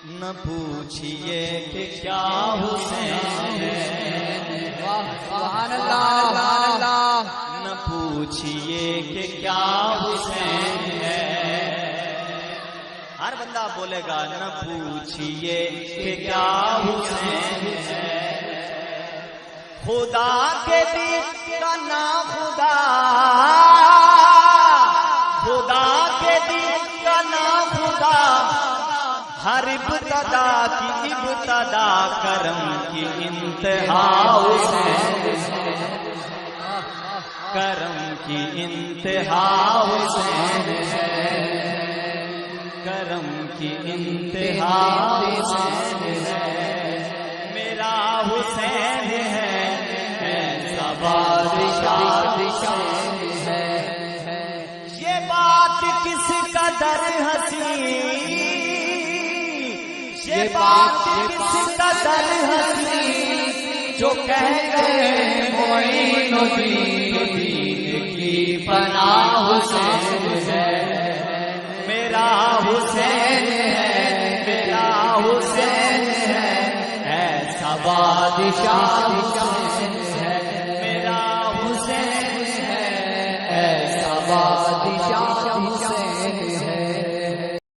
نہ پوچھئے کہ کیا حسین ہے، سبحان اللہ، نہ پوچھئے کہ کیا حسین ہے۔ ہر بندہ بولے گا نہ پوچھئے کہ کیا حسین ہے، خدا کے دین کا نا خدا، خدا کے دین کا نا خدا، ہر ابتدا کی ابتدا کرم کی انتہا حسین، کرم کی انتہا حسین ہے، کرم کی انتہا حسین ہے، میرا حسین ہے ایسا بادشاہ ہے۔ یہ بات کس قدر حسین، یہ بات کس قدر حسین، جو کہہ گئے معین الدین کی پناہ حسین ہے، میرا حسین ہے، میرا حسین ہے ایسا بادشاہ